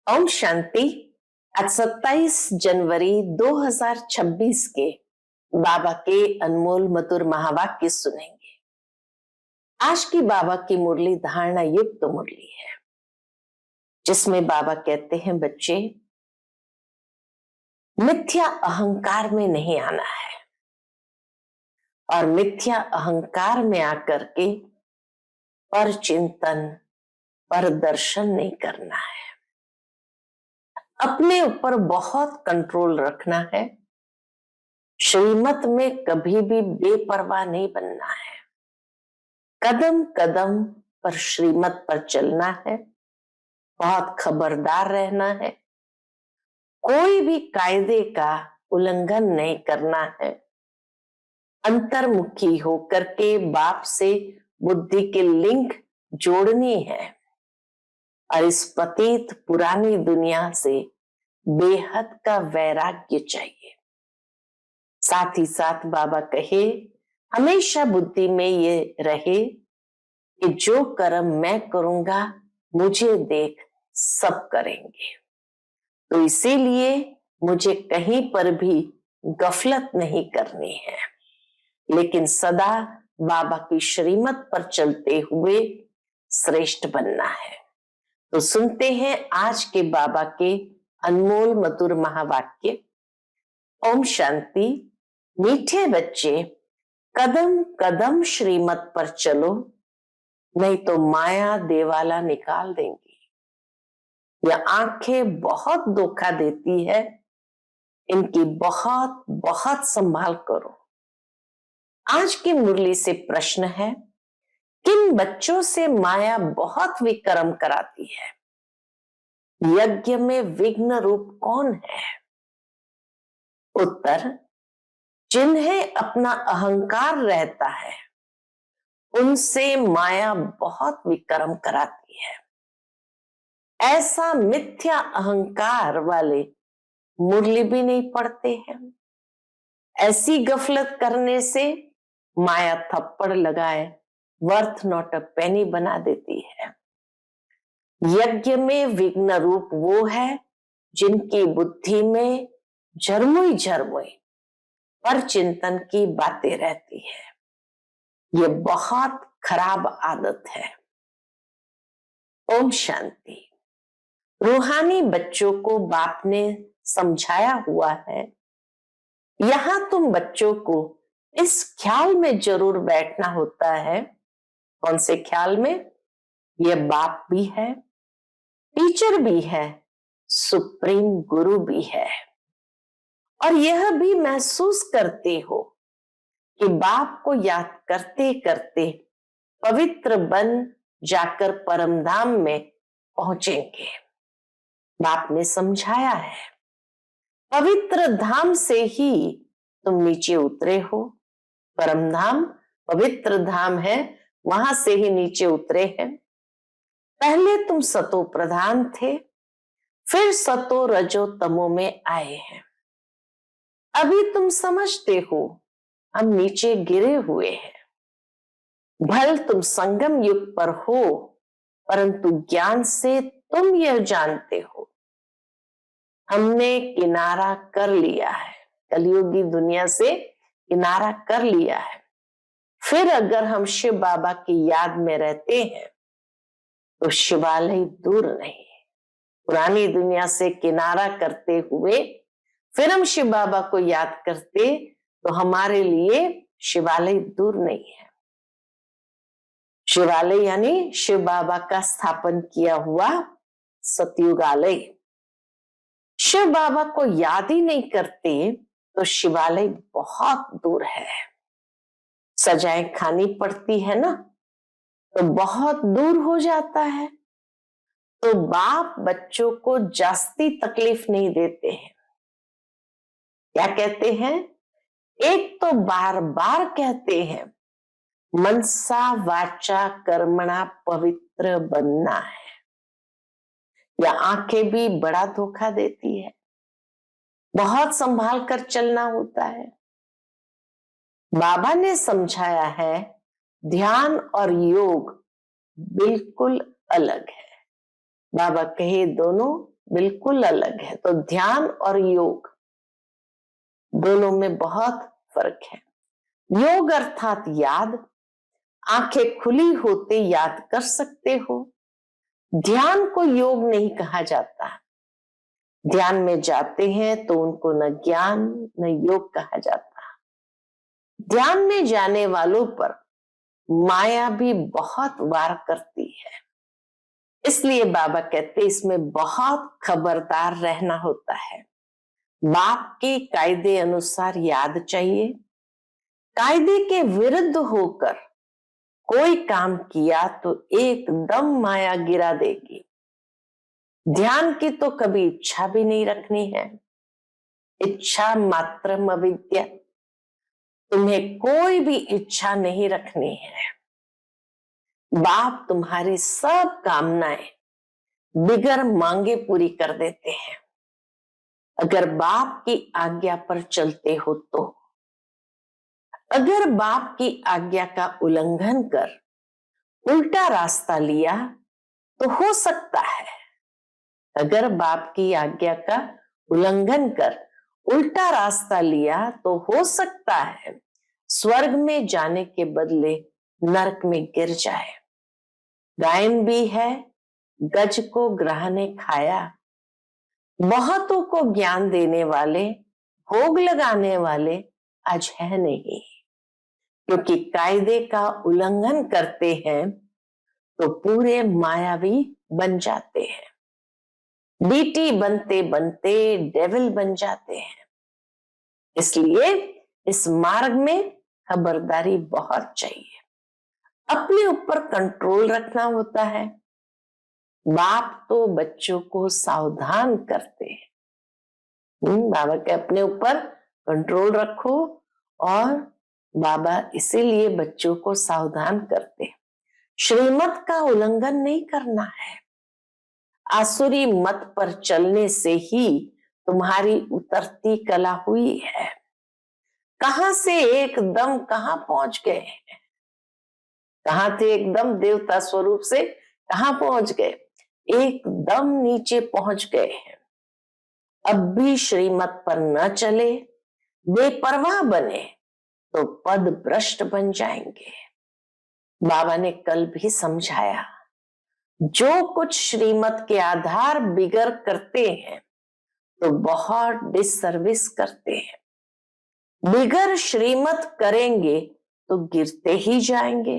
ओम शांति। आज 27 जनवरी 2026 के बाबा के अनमोल मधुर महावाक्य सुनेंगे। आज की बाबा की मुरली धारणा युक्त मुरली है, जिसमें बाबा कहते हैं, बच्चे, मिथ्या अहंकार में नहीं आना है और मिथ्या अहंकार में आकर के पर चिंतन, पर दर्शन नहीं करना है। अपने ऊपर बहुत कंट्रोल रखना है। श्रीमत में कभी भी बेपरवाह नहीं बनना है। कदम कदम पर श्रीमत पर चलना है। बहुत खबरदार रहना है। कोई भी कायदे का उल्लंघन नहीं करना है। अंतर्मुखी होकर के बाप से बुद्धि के लिंक जोड़नी है और इस पतित पुरानी दुनिया से बेहद का वैराग्य चाहिए। साथ ही साथ बाबा कहे, हमेशा बुद्धि में ये रहे कि जो कर्म मैं करूंगा मुझे देख सब करेंगे, तो इसीलिए मुझे कहीं पर भी गफलत नहीं करनी है, लेकिन सदा बाबा की श्रीमत पर चलते हुए श्रेष्ठ बनना है। तो सुनते हैं आज के बाबा के अनमोल मधुर महावाक्य। ओम शांति। मीठे बच्चे, कदम कदम श्रीमत पर चलो, नहीं तो माया देवाला निकाल देंगी। यह आंखें बहुत धोखा देती है, इनकी बहुत बहुत संभाल करो। आज की मुरली से प्रश्न है, किन बच्चों से माया बहुत विक्रम कराती है? यज्ञ में विघ्न रूप कौन है? उत्तर, जिन्हें अपना अहंकार रहता है उनसे माया बहुत विक्रम कराती है। ऐसा मिथ्या अहंकार वाले मुरली भी नहीं पढ़ते हैं। ऐसी गफलत करने से माया थप्पड़ लगाए वर्थ नॉट अ पेनी बना देती है। यज्ञ में विघ्न रूप वो है जिनकी बुद्धि में झरमुई झरमुई पर चिंतन की बातें रहती है। ये बहुत खराब आदत है। ओम शांति। रूहानी बच्चों को बाप ने समझाया हुआ है, यहां तुम बच्चों को इस ख्याल में जरूर बैठना होता है। कौन से ख्याल में? ये बाप भी है, टीचर भी है, सुप्रीम गुरु भी है, और यह भी महसूस करते हो कि बाप को याद करते करते पवित्र बन जाकर परमधाम में पहुंचेंगे। बाप ने समझाया है, पवित्र धाम से ही तुम नीचे उतरे हो। परमधाम पवित्र धाम है, वहां से ही नीचे उतरे हैं। पहले तुम सतो प्रधान थे, फिर सतो रजो तमो में आए हैं। अभी तुम समझते हो हम नीचे गिरे हुए हैं। भल तुम संगम युग पर हो, परंतु ज्ञान से तुम यह जानते हो हमने किनारा कर लिया है। कलयुगी दुनिया से किनारा कर लिया है। फिर अगर हम शिव बाबा की याद में रहते हैं तो शिवालय दूर नहीं है। पुरानी दुनिया से किनारा करते हुए फिर हम शिव बाबा को याद करते तो हमारे लिए शिवालय दूर नहीं है। शिवालय यानी शिव बाबा का स्थापन किया हुआ सतयुगालय। शिव बाबा को याद ही नहीं करते तो शिवालय बहुत दूर है। सजाएं खानी पड़ती है ना, तो बहुत दूर हो जाता है। तो बाप बच्चों को जास्ती तकलीफ नहीं देते हैं। क्या कहते हैं? एक तो बार बार कहते हैं, मनसा वाचा कर्मणा पवित्र बनना है। या आंखें भी बड़ा धोखा देती है। बहुत संभाल कर चलना होता है। बाबा ने समझाया है, ध्यान और योग बिल्कुल अलग है। बाबा कहे दोनों बिल्कुल अलग है। तो ध्यान और योग दोनों में बहुत फर्क है। योग अर्थात याद, आंखें खुली होते याद कर सकते हो। ध्यान को योग नहीं कहा जाता। ध्यान में जाते हैं तो उनको न ज्ञान न योग कहा जाता। ध्यान में जाने वालों पर माया भी बहुत वार करती है। इसलिए बाबा कहते इसमें बहुत खबरदार रहना होता है। बाप के कायदे अनुसार याद चाहिए। कायदे के विरुद्ध होकर कोई काम किया तो एकदम माया गिरा देगी। ध्यान की तो कभी इच्छा भी नहीं रखनी है। इच्छा मात्रम अविद्या, तुम्हें कोई भी इच्छा नहीं रखनी है। बाप तुम्हारी सब कामनाएं बिगर मांगे पूरी कर देते हैं, अगर बाप की आज्ञा पर चलते हो तो। अगर बाप की आज्ञा का उल्लंघन कर उल्टा रास्ता लिया तो हो सकता है, अगर बाप की आज्ञा का उल्लंघन कर उल्टा रास्ता लिया तो हो सकता है स्वर्ग में जाने के बदले नरक में गिर जाए। गायन भी है, गज को ग्रह ने खाया। बहुतों को ज्ञान देने वाले, भोग लगाने वाले आज है नहीं, क्योंकि कायदे का उल्लंघन करते हैं तो पूरे मायावी बन जाते हैं। डीटी बनते बनते डेविल बन जाते हैं। इसलिए इस मार्ग में खबरदारी बहुत चाहिए। अपने ऊपर कंट्रोल रखना होता है। बाप तो बच्चों को सावधान करते हैं। बाबा के अपने ऊपर कंट्रोल रखो, और बाबा इसीलिए बच्चों को सावधान करते हैं। श्रीमत का उल्लंघन नहीं करना है। आसुरी मत पर चलने से ही तुम्हारी उतरती कला हुई है। कहां से एकदम कहां पहुंच गए हैं, कहां थे एकदम देवता स्वरूप से कहां पहुंच गए, एकदम नीचे पहुंच गए हैं। अब भी श्रीमत पर न चले, बेपरवाह बने तो पद भ्रष्ट बन जाएंगे। बाबा ने कल भी समझाया, जो कुछ श्रीमत के आधार बिगड़ करते हैं तो बहुत डिसर्विस करते हैं। बिगर श्रीमत करेंगे तो गिरते ही जाएंगे।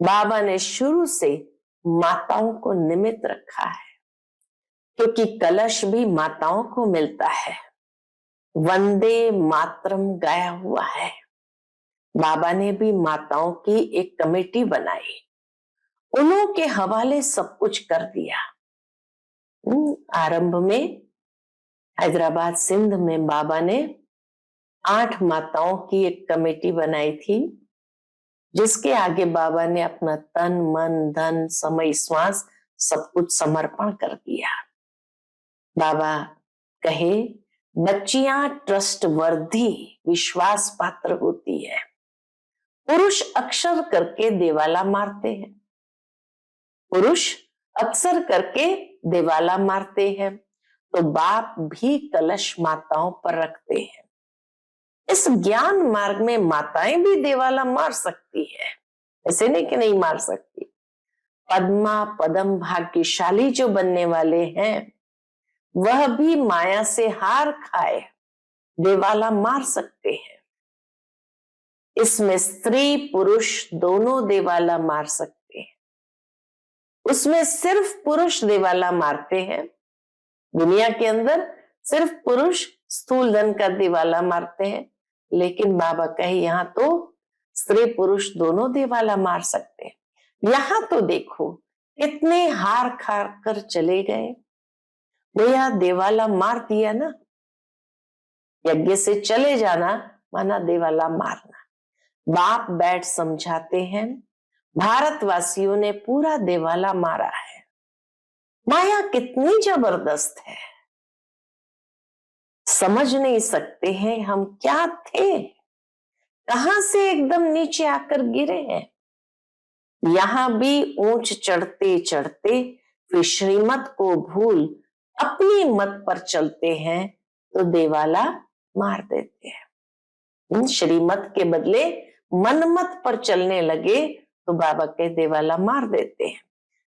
बाबा ने शुरू से माताओं को निमित्त रखा है, क्योंकि कलश भी माताओं को मिलता है। वंदे मातरम गाया हुआ है। बाबा ने भी माताओं की एक कमेटी बनाई, उन्हों के हवाले सब कुछ कर दिया। आरंभ में हैदराबाद सिंध में बाबा ने 8 माताओं की एक कमेटी बनाई थी, जिसके आगे बाबा ने अपना तन मन धन समय श्वास सब कुछ समर्पण कर दिया। बाबा कहे, बच्चियां ट्रस्ट वर्दी विश्वास पात्र होती है। पुरुष अक्सर करके देवाला मारते हैं, पुरुष अक्सर करके देवाला मारते हैं, तो बाप भी कलश माताओं पर रखते हैं। इस ज्ञान मार्ग में माताएं भी देवाला मार सकती है, ऐसे नहीं कि नहीं मार सकती। पद्मा पदम भाग्यशाली जो बनने वाले हैं, वह भी माया से हार खाए देवाला मार सकते हैं। इसमें स्त्री पुरुष दोनों देवाला मार सकते हैं। उसमें सिर्फ पुरुष देवाला मारते हैं। दुनिया के अंदर सिर्फ पुरुष स्थूल धन का देवाला मारते हैं, लेकिन बाबा कहे यहां तो स्त्री पुरुष दोनों देवाला मार सकते हैं। यहां तो देखो कितने हार खार कर चले गए, भैया देवाला मार दिया ना। यज्ञ से चले जाना माना देवाला मारना। बाप बैठ समझाते हैं, भारतवासियों ने पूरा देवाला मारा है। माया कितनी जबरदस्त है, समझ नहीं सकते हैं हम क्या थे, कहां से एकदम नीचे आकर गिरे हैं। यहां भी ऊंच चढ़ते चढ़ते फिर श्रीमत को भूल अपनी मत पर चलते हैं तो देवाला मार देते हैं। श्रीमत के बदले मनमत पर चलने लगे तो बाबा के देवाला मार देते हैं।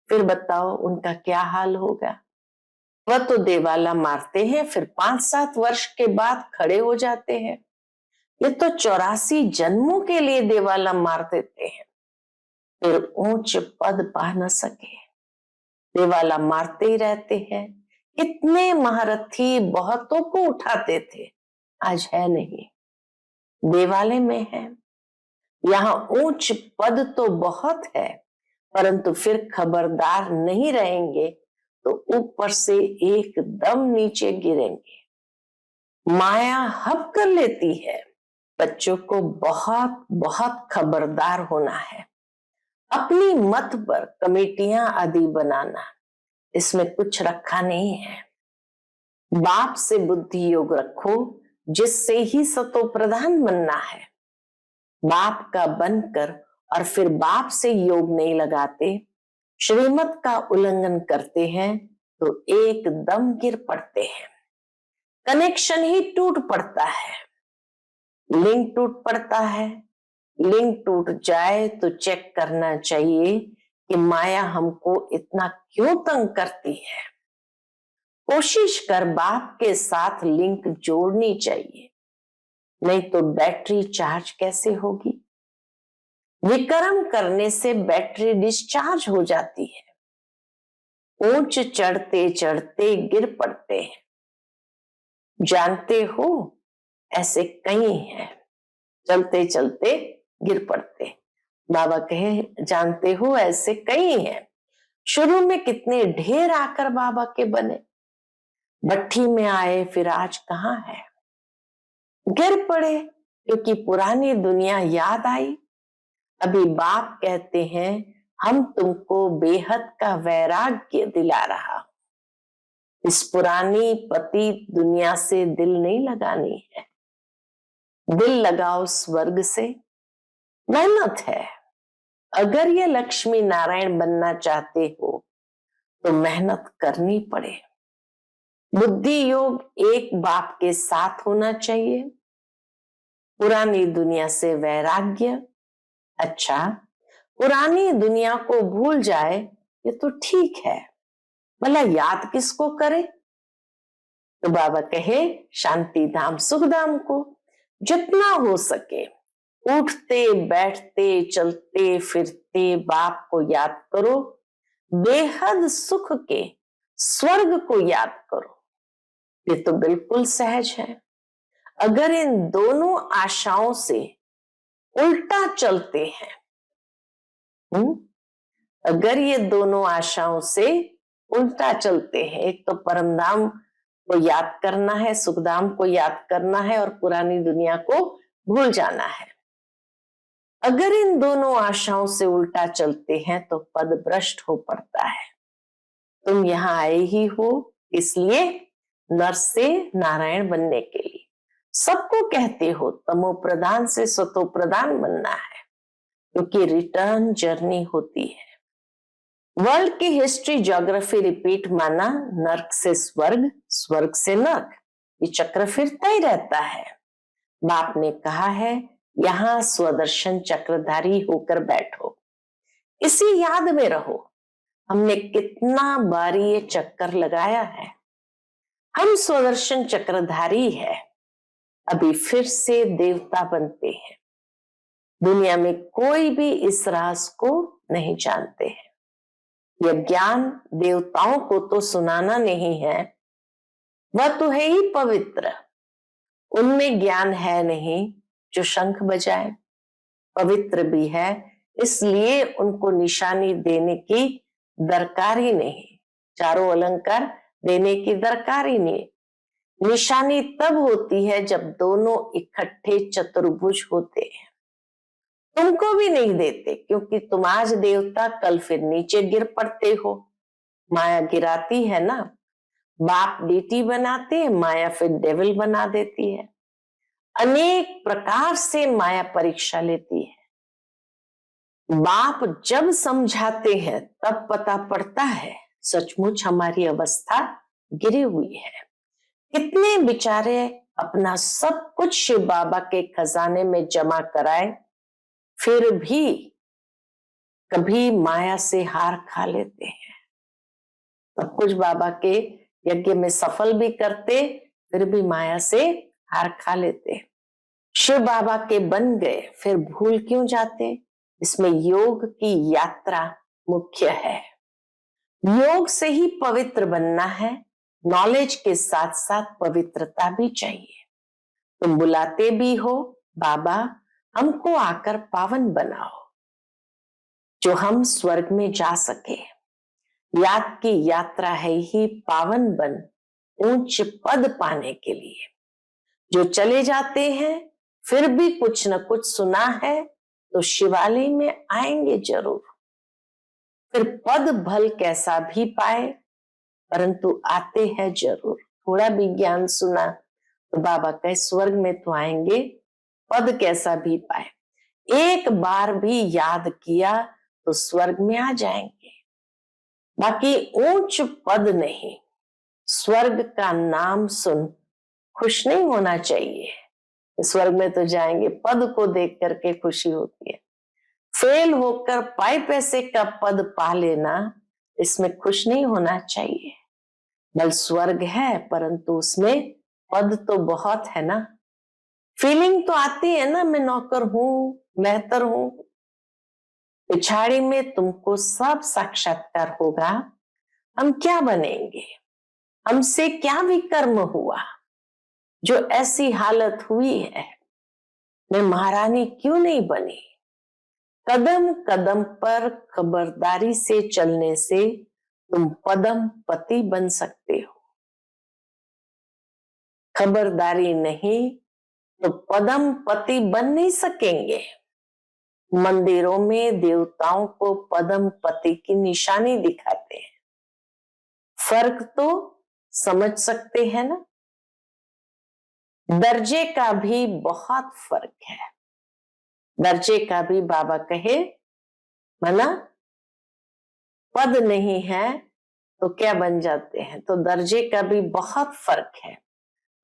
फिर बताओ उनका क्या हाल होगा। वह तो देवाला मारते हैं, फिर 5-7 वर्ष के बाद खड़े हो जाते हैं। ये तो 84 जन्मों के लिए देवाला मार देते हैं, फिर ऊंच पद पा न सके, देवाला मारते ही रहते हैं। इतने महारथी बहुतों को उठाते थे, आज है नहीं, देवाले में है। यहाँ ऊंच पद तो बहुत है, परंतु फिर खबरदार नहीं रहेंगे तो ऊपर से एकदम नीचे गिरेंगे। माया हब कर लेती है। बच्चों को बहुत बहुत खबरदार होना है। अपनी मत पर कमेटियां आदि बनाना, इसमें कुछ रखा नहीं है। बाप से बुद्धि योग रखो, जिससे ही सतो प्रधान बनना है। बाप का बनकर और फिर बाप से योग नहीं लगाते, श्रीमत का उल्लंघन करते हैं तो एकदम गिर पड़ते हैं। कनेक्शन ही टूट पड़ता है, लिंक टूट पड़ता है। लिंक टूट जाए तो चेक करना चाहिए कि माया हमको इतना क्यों तंग करती है। कोशिश कर बाप के साथ लिंक जोड़नी चाहिए, नहीं तो बैटरी चार्ज कैसे होगी। विक्रम करने से बैटरी डिस्चार्ज हो जाती है। ऊंच चढ़ते चढ़ते गिर पड़ते हैं। जानते हो ऐसे कई हैं, चलते चलते गिर पड़ते। बाबा कहे जानते हो ऐसे कई हैं। शुरू में कितने ढेर आकर बाबा के बने, भट्ठी में आए, फिर आज कहाँ है। गिर पड़े क्योंकि पुरानी दुनिया याद आई। अभी बाप कहते हैं हम तुमको बेहद का वैराग्य दिला रहा हूं। इस पुरानी पतित दुनिया से दिल नहीं लगानी है, दिल लगाओ स्वर्ग से। मेहनत है। अगर ये लक्ष्मी नारायण बनना चाहते हो तो मेहनत करनी पड़े। बुद्धि योग एक बाप के साथ होना चाहिए। पुरानी दुनिया से वैराग्य। अच्छा, पुरानी दुनिया को भूल जाए ये तो ठीक है, भला याद किसको करे। तो बाबा कहे शांति धाम सुख धाम को जितना हो सके उठते बैठते चलते फिरते बाप को याद करो। बेहद सुख के स्वर्ग को याद करो। ये तो बिल्कुल सहज है। अगर इन दोनों आशाओं से उल्टा चलते हैं, अगर ये दोनों आशाओं से उल्टा चलते हैं, एक तो परमधाम को याद करना है, सुखधाम को याद करना है और पुरानी दुनिया को भूल जाना है। अगर इन दोनों आशाओं से उल्टा चलते हैं तो पद भ्रष्ट हो पड़ता है। तुम यहाँ आए ही हो इसलिए नर से नारायण बनने के लिए। सबको कहते हो तमो प्रधान से सतो प्रधान बनना है, क्योंकि रिटर्न जर्नी होती है। वर्ल्ड की हिस्ट्री ज्योग्राफी रिपीट माना, नर्क से स्वर्ग, स्वर्ग से नर्क, ये चक्र फिरता ही रहता है। बाप ने कहा है यहाँ स्वदर्शन चक्रधारी होकर बैठो, इसी याद में रहो। हमने कितना बार ये चक्कर लगाया है। हम स्वदर्शन चक्रधारी है, अभी फिर से देवता बनते हैं। दुनिया में कोई भी इस राज को नहीं जानते हैं। यह ज्ञान देवताओं को तो सुनाना नहीं है, वह तो है ही पवित्र। उनमें ज्ञान है नहीं जो शंख बजाए। पवित्र भी है, इसलिए उनको निशानी देने की दरकार ही नहीं, चारों अलंकार देने की दरकार ही नहीं। निशानी तब होती है जब दोनों इकट्ठे चतुर्भुज होते हैं। तुमको भी नहीं देते, क्योंकि तुम आज देवता कल फिर नीचे गिर पड़ते हो। माया गिराती है ना। बाप डीटी बनाते हैं, माया फिर डेविल बना देती है। अनेक प्रकार से माया परीक्षा लेती है। बाप जब समझाते हैं तब पता पड़ता है सचमुच हमारी अवस्था गिरी हुई है। कितने बेचारे अपना सब कुछ शिव बाबा के खजाने में जमा कराए, फिर भी कभी माया से हार खा लेते हैं। सब कुछ बाबा के यज्ञ में सफल भी करते, फिर भी माया से हार खा लेते। शिव बाबा के बन गए, फिर भूल क्यों जाते? इसमें योग की यात्रा मुख्य है। योग से ही पवित्र बनना है, नॉलेज के साथ साथ पवित्रता भी चाहिए। तुम बुलाते भी हो, बाबा हमको आकर पावन बनाओ, जो हम स्वर्ग में जा सके। याद की यात्रा है ही पावन बन ऊंच पद पाने के लिए। जो चले जाते हैं फिर भी कुछ न कुछ सुना है तो शिवालय में आएंगे जरूर। फिर पद भल कैसा भी पाए, परंतु आते हैं जरूर। थोड़ा भी ज्ञान सुना तो बाबा कहे स्वर्ग में तो आएंगे, पद कैसा भी पाए। एक बार भी याद किया तो स्वर्ग में आ जाएंगे। बाकी ऊंच पद नहीं, स्वर्ग का नाम सुन खुश नहीं होना चाहिए। स्वर्ग में तो जाएंगे, पद को देख करके खुशी होती है। फेल होकर पाए पैसे का पद पा लेना, इसमें खुश नहीं होना चाहिए। बल स्वर्ग है परंतु उसमें पद तो बहुत है ना। फीलिंग तो आती है ना, मैं नौकर हूं, बेहतर हूं। पिछाड़ी में तुमको सब साक्षात्कार होगा, हम क्या बनेंगे, हमसे क्या विकर्म हुआ जो ऐसी हालत हुई है। मैं महारानी क्यों नहीं बनी। कदम कदम पर खबरदारी से चलने से तुम पदम पति बन सकते हो। खबरदारी नहीं तो पदम पति बन नहीं सकेंगे। मंदिरों में देवताओं को पदम पति की निशानी दिखाते हैं। फर्क तो समझ सकते हैं ना। दर्जे का भी बहुत फर्क है। दर्जे का भी बाबा कहे माना पद नहीं है तो क्या बन जाते हैं, तो दर्जे का भी बहुत फर्क है।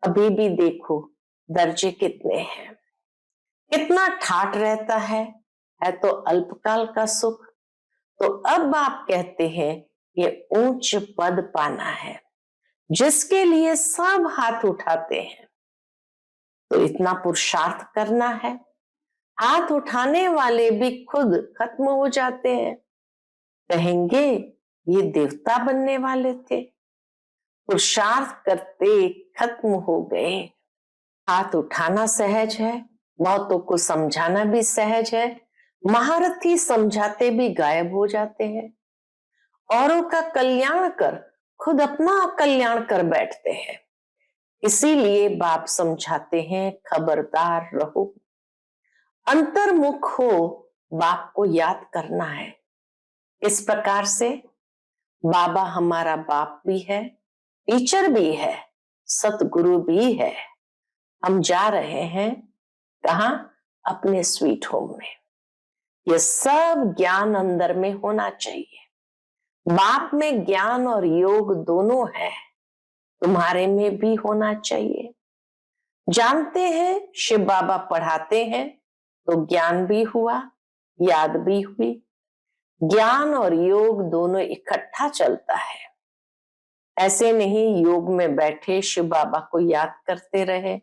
अभी भी देखो दर्जे कितने हैं, कितना ठाट रहता है तो अल्पकाल का सुख। तो अब आप कहते हैं ये ऊंच पद पाना है, जिसके लिए सब हाथ उठाते हैं, तो इतना पुरुषार्थ करना है। हाथ उठाने वाले भी खुद खत्म हो जाते हैं, कहेंगे ये देवता बनने वाले थे, पुरुषार्थ करते खत्म हो गए। हाथ उठाना सहज है, बहुतों को समझाना भी सहज है। महारथी समझाते भी गायब हो जाते हैं। औरों का कल्याण कर खुद अपना कल्याण कर बैठते हैं। इसीलिए बाप समझाते हैं खबरदार रहो, अंतर्मुख हो, बाप को याद करना है। इस प्रकार से बाबा हमारा बाप भी है, टीचर भी है, सतगुरु भी है। हम जा रहे हैं कहाँ? अपने स्वीट होम में। यह सब ज्ञान अंदर में होना चाहिए। बाप में ज्ञान और योग दोनों है, तुम्हारे में भी होना चाहिए। जानते हैं शिव बाबा पढ़ाते हैं तो ज्ञान भी हुआ, याद भी हुई। ज्ञान और योग दोनों इकट्ठा चलता है। ऐसे नहीं योग में बैठे शिव बाबा को याद करते रहे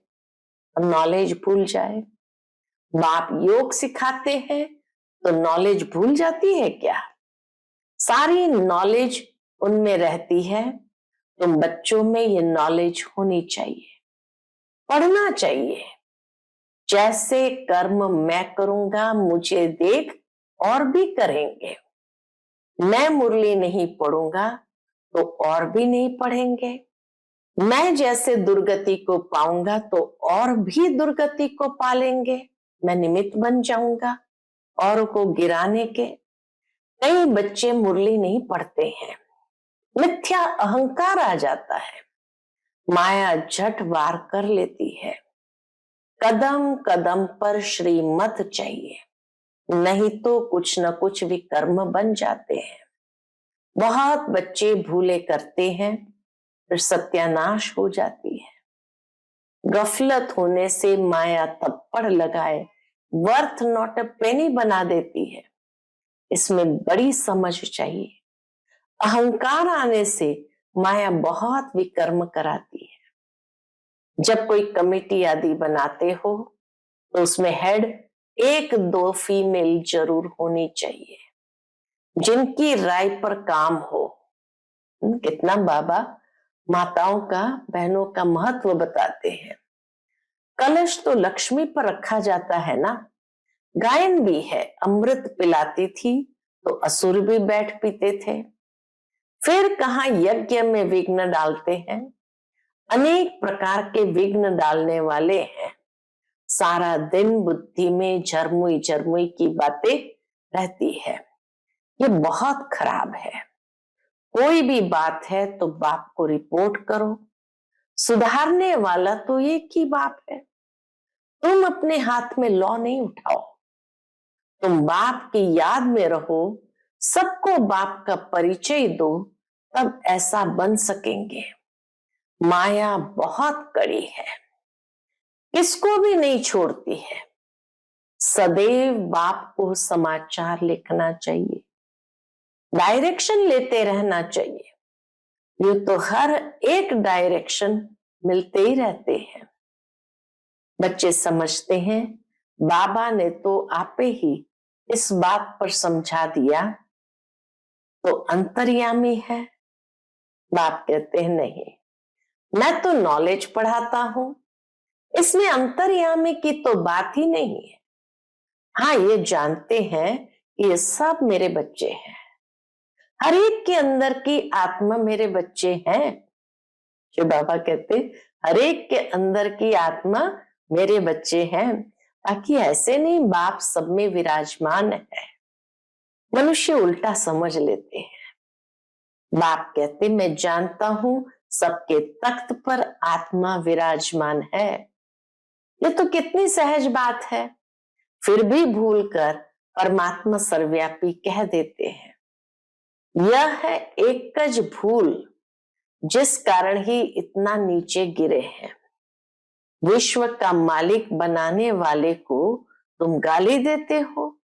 और नॉलेज भूल जाए। बाप योग सिखाते हैं तो नॉलेज भूल जाती है क्या? सारी नॉलेज उनमें रहती है। तो बच्चों में ये नॉलेज होनी चाहिए, पढ़ना चाहिए। जैसे कर्म मैं करूंगा मुझे देख और भी करेंगे। मैं मुरली नहीं पढ़ूंगा तो और भी नहीं पढ़ेंगे। मैं जैसे दुर्गति को पाऊंगा तो और भी दुर्गति को पालेंगे। मैं निमित्त बन जाऊंगा औरों को गिराने के। कई बच्चे मुरली नहीं पढ़ते हैं, मिथ्या अहंकार आ जाता है, माया झट वार कर लेती है। कदम कदम पर श्रीमत चाहिए, नहीं तो कुछ न कुछ विकर्म बन जाते हैं। बहुत बच्चे भूले करते हैं, फिर सत्यानाश हो जाती है। गफलत होने से माया थप्पड़ लगाए वर्थ नॉट अ पेनी बना देती है। इसमें बड़ी समझ चाहिए। अहंकार आने से माया बहुत विकर्म कराती है। जब कोई कमेटी आदि बनाते हो तो उसमें हेड 1-2 फीमेल जरूर होनी चाहिए, जिनकी राय पर काम हो। कितना बाबा माताओं का, बहनों का महत्व बताते हैं। कलश तो लक्ष्मी पर रखा जाता है ना। गायन भी है, अमृत पिलाती थी तो असुर भी बैठ पीते थे। फिर कहाँ यज्ञ में विघ्न डालते हैं। अनेक प्रकार के विघ्न डालने वाले हैं। सारा दिन बुद्धि में झरमुई झरमुई की बातें रहती है। ये बहुत खराब है। कोई भी बात है तो बाप को रिपोर्ट करो। सुधारने वाला तो एक ही बाप है। तुम अपने हाथ में लॉ नहीं उठाओ। तुम बाप की याद में रहो, सबको बाप का परिचय दो, तब ऐसा बन सकेंगे। माया बहुत कड़ी है, किसको भी नहीं छोड़ती है। सदैव बाप को समाचार लिखना चाहिए, डायरेक्शन लेते रहना चाहिए। ये तो हर एक डायरेक्शन मिलते ही रहते हैं। बच्चे समझते हैं बाबा ने तो आपे ही इस बात पर समझा दिया, तो अंतर्यामी है। बाप कहते हैं नहीं, मैं तो नॉलेज पढ़ाता हूं, इसमें अंतर्यामी की तो बात ही नहीं है। हाँ, ये जानते हैं कि ये सब मेरे बच्चे हैं, हर एक के अंदर की आत्मा मेरे बच्चे हैं। जो बाबा कहते हर एक के अंदर की आत्मा मेरे बच्चे हैं, ताकि ऐसे नहीं बाप सब में विराजमान है। मनुष्य उल्टा समझ लेते हैं। बाप कहते मैं जानता हूं सबके तख्त पर आत्मा विराजमान है। ये तो कितनी सहज बात है, फिर भी भूलकर परमात्मा सर्वव्यापी कह देते हैं। यह है एकज भूल, जिस कारण ही इतना नीचे गिरे हैं। विश्व का मालिक बनाने वाले को तुम गाली देते हो।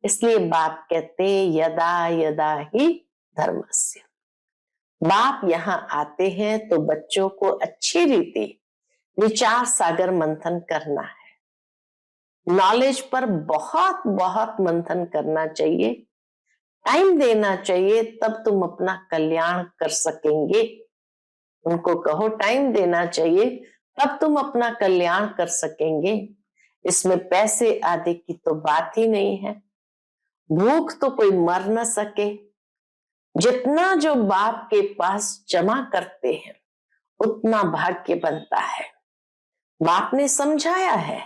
इसलिए बाप कहते यदा यदा ही धर्मस्य। बाप यहाँ आते हैं तो बच्चों को अच्छी रीति विचार सागर मंथन करना है। नॉलेज पर बहुत बहुत मंथन करना चाहिए, टाइम देना चाहिए, तब तुम अपना कल्याण कर सकेंगे। उनको कहो टाइम देना चाहिए, तब तुम अपना कल्याण कर सकेंगे। इसमें पैसे आदि की तो बात ही नहीं है। भूख तो कोई मर न सके। जितना जो बाप के पास जमा करते हैं उतना भाग्य बनता है। बाप ने समझाया है,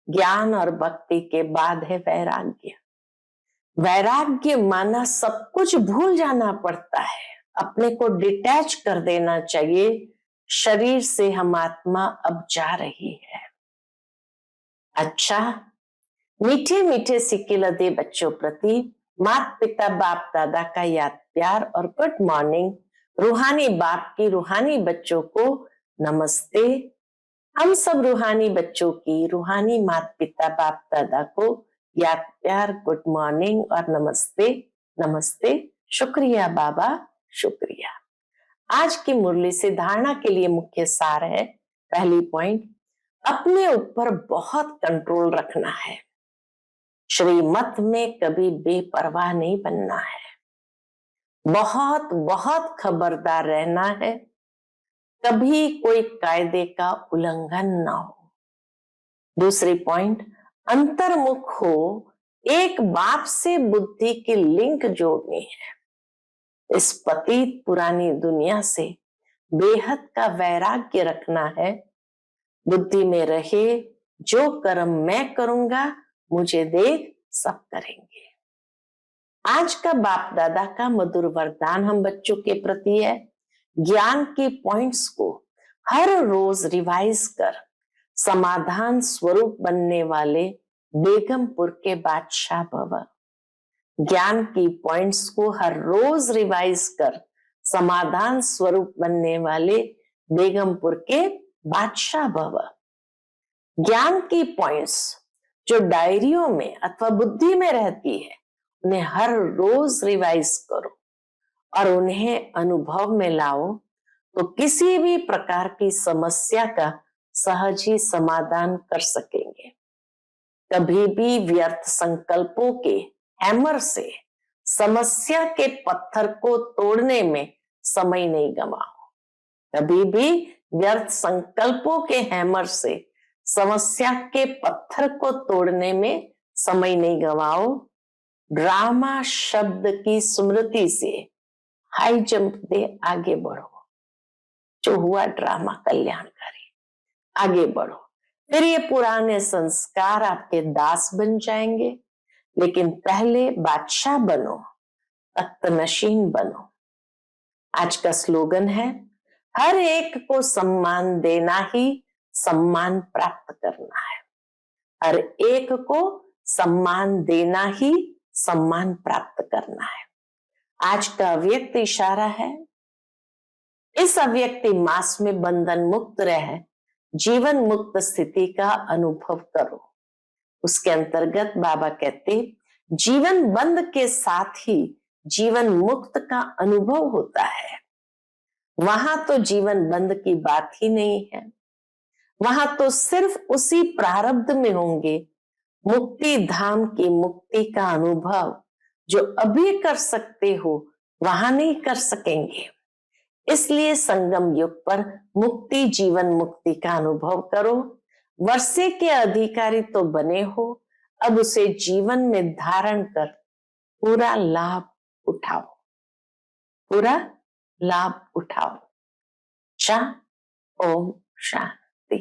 ज्ञान और भक्ति के बाद है वैराग्य। वैराग्य माना सब कुछ भूल जाना पड़ता है, अपने को डिटैच कर देना चाहिए। शरीर से हम आत्मा अब जा रही है। अच्छा, मीठे मीठे सिक्के लदे बच्चों प्रति माता पिता बाप दादा का याद प्यार और गुड मॉर्निंग। रूहानी बाप की रूहानी बच्चों को नमस्ते। हम सब रूहानी बच्चों की रूहानी माता पिता बाप दादा को याद प्यार गुड मॉर्निंग और नमस्ते। नमस्ते, शुक्रिया बाबा, शुक्रिया। आज की मुरली से धारणा के लिए मुख्य सार है। पहली पॉइंट, अपने ऊपर बहुत कंट्रोल रखना है। श्रीमत में कभी बेपरवाह नहीं बनना है। बहुत बहुत खबरदार रहना है, कभी कोई कायदे का उल्लंघन ना हो। दूसरी पॉइंट, अंतर्मुख हो, एक बाप से बुद्धि की लिंक जोड़नी है। इस पतित पुरानी दुनिया से बेहद का वैराग्य रखना है। बुद्धि में रहे, जो कर्म मैं करूंगा मुझे देख सब करेंगे। आज का बाप दादा का मधुर वरदान हम बच्चों के प्रति है, ज्ञान के पॉइंट्स को हर रोज रिवाइज कर समाधान स्वरूप बनने वाले बेगमपुर के बादशाह भव। ज्ञान की पॉइंट्स को हर रोज रिवाइज कर समाधान स्वरूप बनने वाले बेगमपुर के बादशाह भव। ज्ञान की पॉइंट्स जो डायरियों में अथवा बुद्धि में रहती है, उन्हें हर रोज रिवाइज करो और उन्हें अनुभव में लाओ, तो किसी भी प्रकार की समस्या का सहज ही समाधान कर सकेंगे। कभी भी व्यर्थ संकल्पों के हैमर से समस्या के पत्थर को तोड़ने में समय नहीं गंवाओ। कभी भी व्यर्थ संकल्पों के हैमर से समस्या के पत्थर को तोड़ने में समय नहीं गंवाओ। ड्रामा शब्द की स्मृति से हाई जंप दे आगे बढ़ो। जो हुआ ड्रामा कल्याणकारी, आगे बढ़ो। फिर ये पुराने संस्कार आपके दास बन जाएंगे, लेकिन पहले बादशाह बनो, तख्तनशीन बनो। आज का स्लोगन है, हर एक को सम्मान देना ही सम्मान प्राप्त करना है। हर एक को सम्मान देना ही सम्मान प्राप्त करना है। आज का अव्यक्त इशारा है, इस अव्यक्ति मास में बंधन मुक्त रह जीवन मुक्त स्थिति का अनुभव करो। उसके अंतर्गत बाबा कहते, जीवन बंध के साथ ही जीवन मुक्त का अनुभव होता है। वहां तो जीवन बंध की बात ही नहीं है, वहां तो सिर्फ उसी प्रारब्ध में होंगे मुक्ति धाम की मुक्ति का अनुभव। जो अभी कर सकते हो वहां नहीं कर सकेंगे। इसलिए संगम युग पर मुक्ति जीवन मुक्ति का अनुभव करो। वर्षे के अधिकारी तो बने हो, अब उसे जीवन में धारण कर पूरा लाभ उठाओ, पूरा लाभ उठाओ। ओम शांति।